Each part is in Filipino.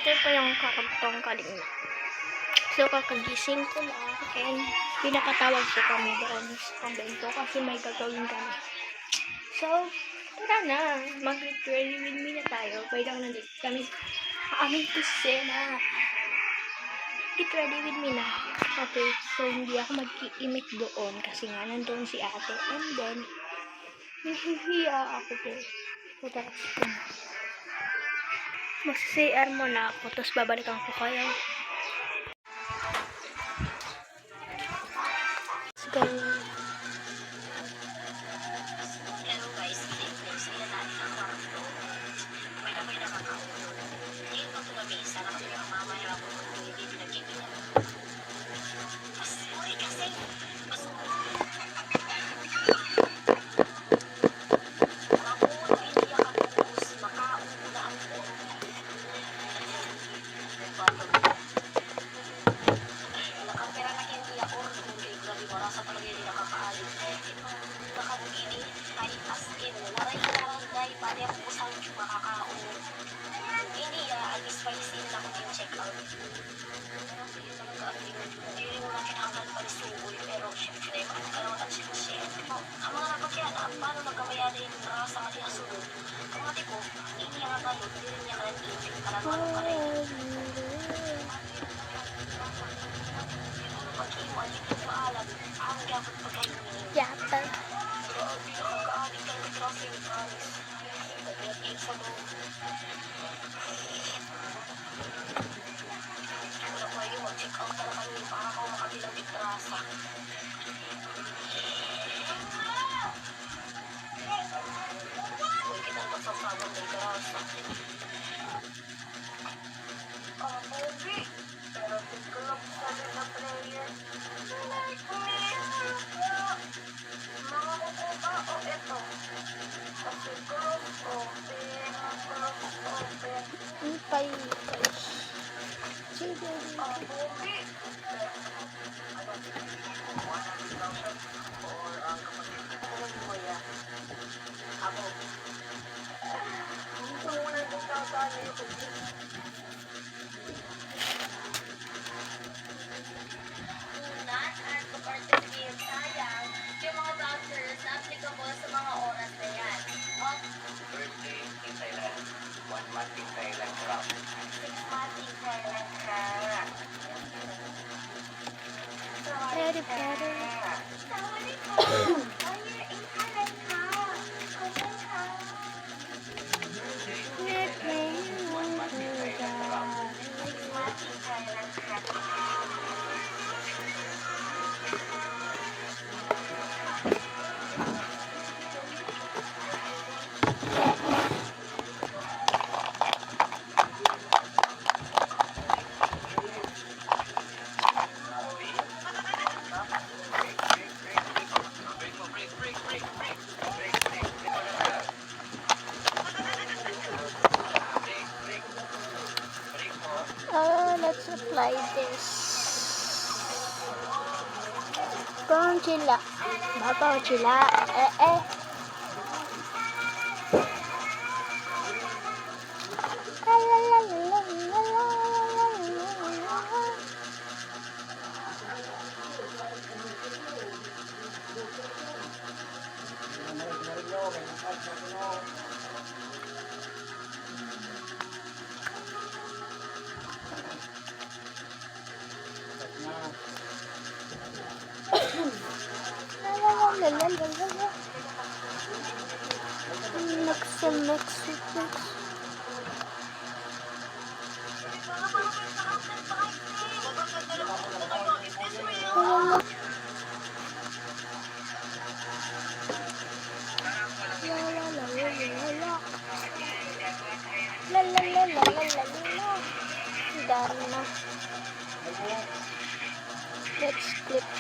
Ito po yung kakagtong kaling. So, kakagising ko lang. And pinakatawag ko kami doon sa kumbento kasi may gagawin kami. So, tara na. Mag-get ready with me na tayo. Pwede lang nandito kami sa aming kusina. Get ready with me na. Okay, so hindi ako mag-i-imik doon kasi nga nandun si ate. And then, nahihiya ako po. So, tapos mag-CR muna ako, tapos babalikan ko kayo. Let's go. Hello guys, close nila natin ang kwarto. May nakakaulo. Tingin ko ito na mesa, nakapira ang mamaya ako kung hindi pinagkikinan. Mas uri kasi, mas mabuo hindi ako tapos makauna ako. Nakapira na hindi ako, hindi grabe marasa talaga hindi nakakaalit. Nakagini ay as in, waray barangay, pati ako kusang makakao. Hindi ang spicy na ako yung check out. Hindi rin mo na kinahanglan pa ni Suboy, pero syempre, magkaroon at siya. Ang mga napagyan, paano magkamayari yung rasa at yasunod? Ang mati ko, hindi ang agalot, hindi rin niya kalang ipin, parang manong ka rin. Pag-iwan, hindi ko alam, ang gabot pagkainin. Yata. Grabe, nakakaadik ka ng traffic, guys. Nag-iig sa mo. Wala ko yung mag-check out na kami para ako makabilang itrasa. Huwag kitang pagsasabang ng itrasa. Pogi. Pero tigulog sa na player. Mga kukuha o ito. Kasi group open. Ipay. Sige. Pogi. Ako. Gusto mo na yung tatalo yung unan at participate sayang yung mga vouchers na applicable sa mga oras na yan. Birthday in Thailand, 1 month in Thailand crowd. 6 months in Thailand ka. Pwede, pwede. Sawali ko. Ayun, in Thailand ka. Kumain ka. 1 month in Thailand crowd. 6 months in Thailand ka. Let's apply this. Kung chila. Babaw chila. Mix. Done. Let's clip it.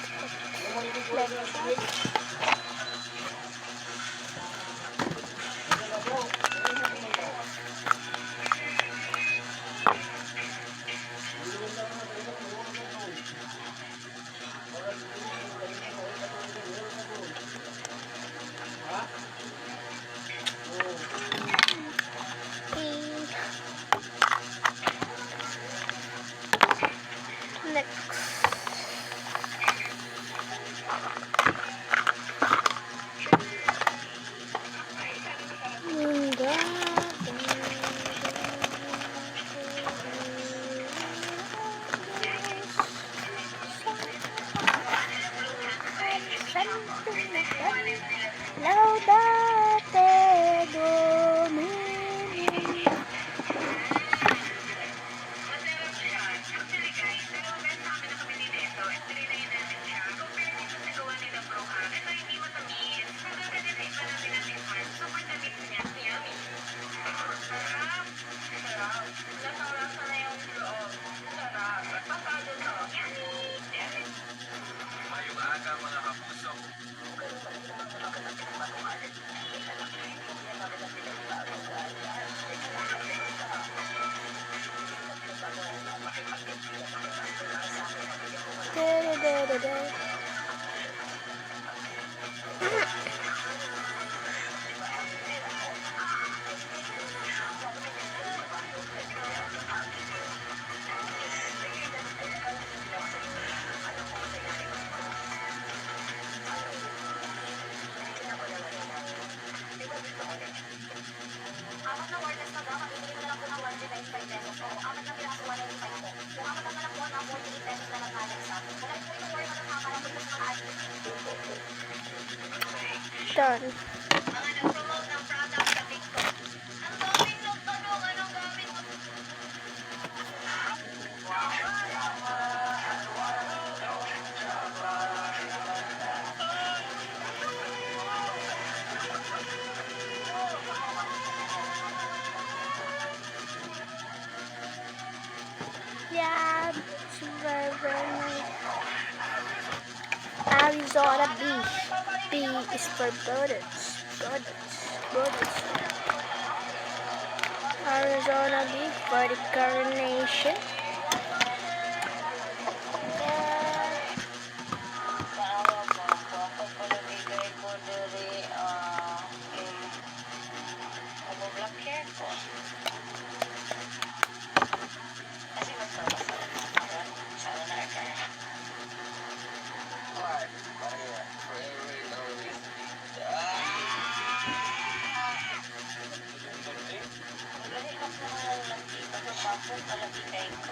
Laudate Domini. Mayong aga mga kapuso. Da-da-da-da-da. Apat na wartest na dapat, bibili ko na lang po ng 195 pesos. O, apat na piraso, 195 po. Kung apat na lang po na 48 pesos na lang natin sa akin. Wala po itong worry, makakarampot po sa mga adik. Done. Mga nag-promote ng product sa TikTok. Ang daming nagtanong, anong gamit mo? Yeah, it's very nice. Arizona beef. B is for bullets. Bullets. Arizona beef for the coronation. Paawa mo ako. Ako palagigay ko diri, mag-block hair ko. Kasi basta-basta na naman. Sana na ka. What? Maria, forever and always. Maglahilap na mga nakita ko pa ako palagigay ko.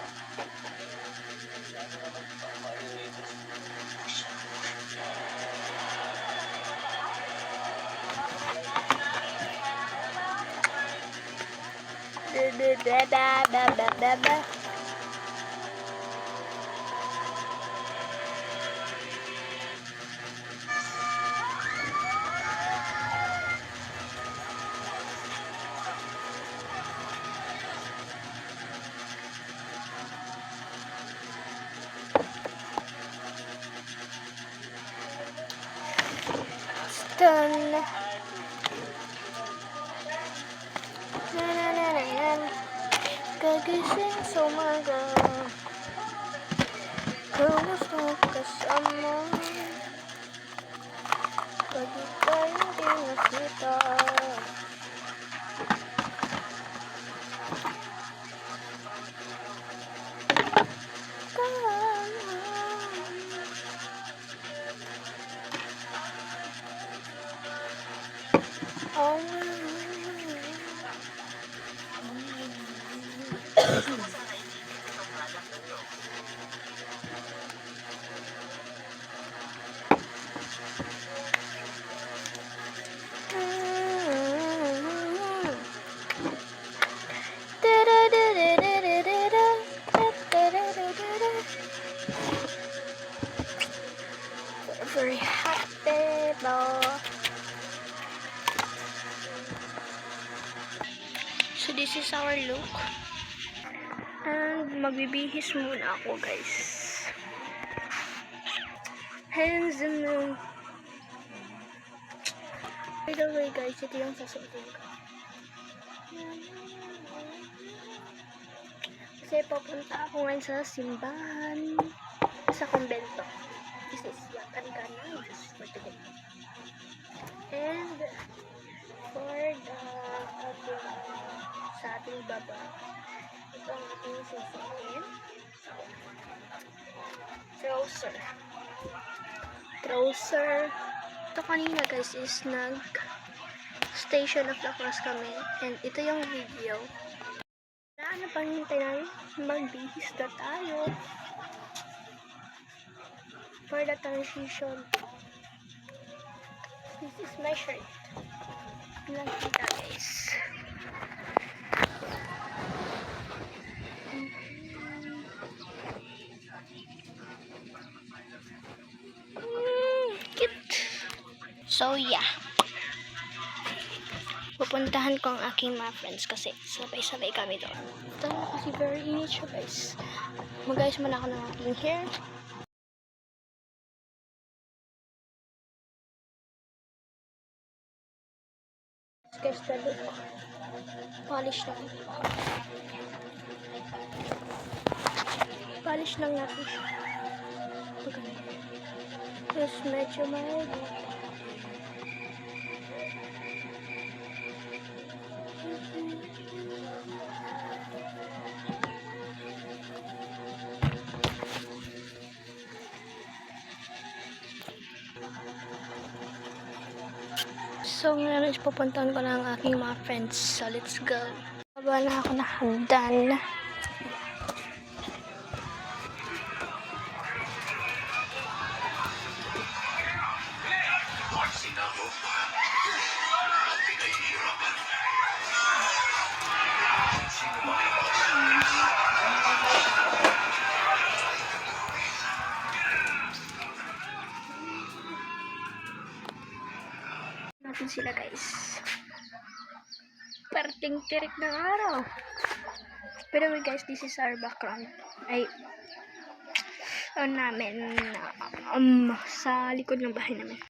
Done. Na na na na na. Kagising sa umaga. Kamusta kasama? Pag ika'y hindi nakita. Very happy though. So this is our look. And magbibihis muna ako, guys. Hands in the... By the way, guys, ito yung sasuotin ko. Kasi papunta ako ngayon sa simbahan, sa kumbento. This is Yakan-Kana, just for today. And for the sa ating baba, ito ang ating susuotin. Trouser. Ito kanina, guys, is Station of the Cross kami. And ito yung video. Ano pang hintay namin? Magbihis na tayo. For the transition. This is my shirt. Lang kita guys. Cute. So yeah. Pupuntahan ko ang aking mga friends kasi sabay-sabay kami doon. Ito na kasi very init siya guys. Mag-ayos muna ako ng aking hair. Guys, the look. Polish lang. Polish lang natin siya. Maganda. Tapos medyo mild. So, ngayon is pupuntahan ko na ang aking mga friends. So, let's go. Baba na ako na hagdan. Natin sila guys. Parting tirik ng araw. Pero guys, this is our background. Ay, namin sa likod ng bahay namin.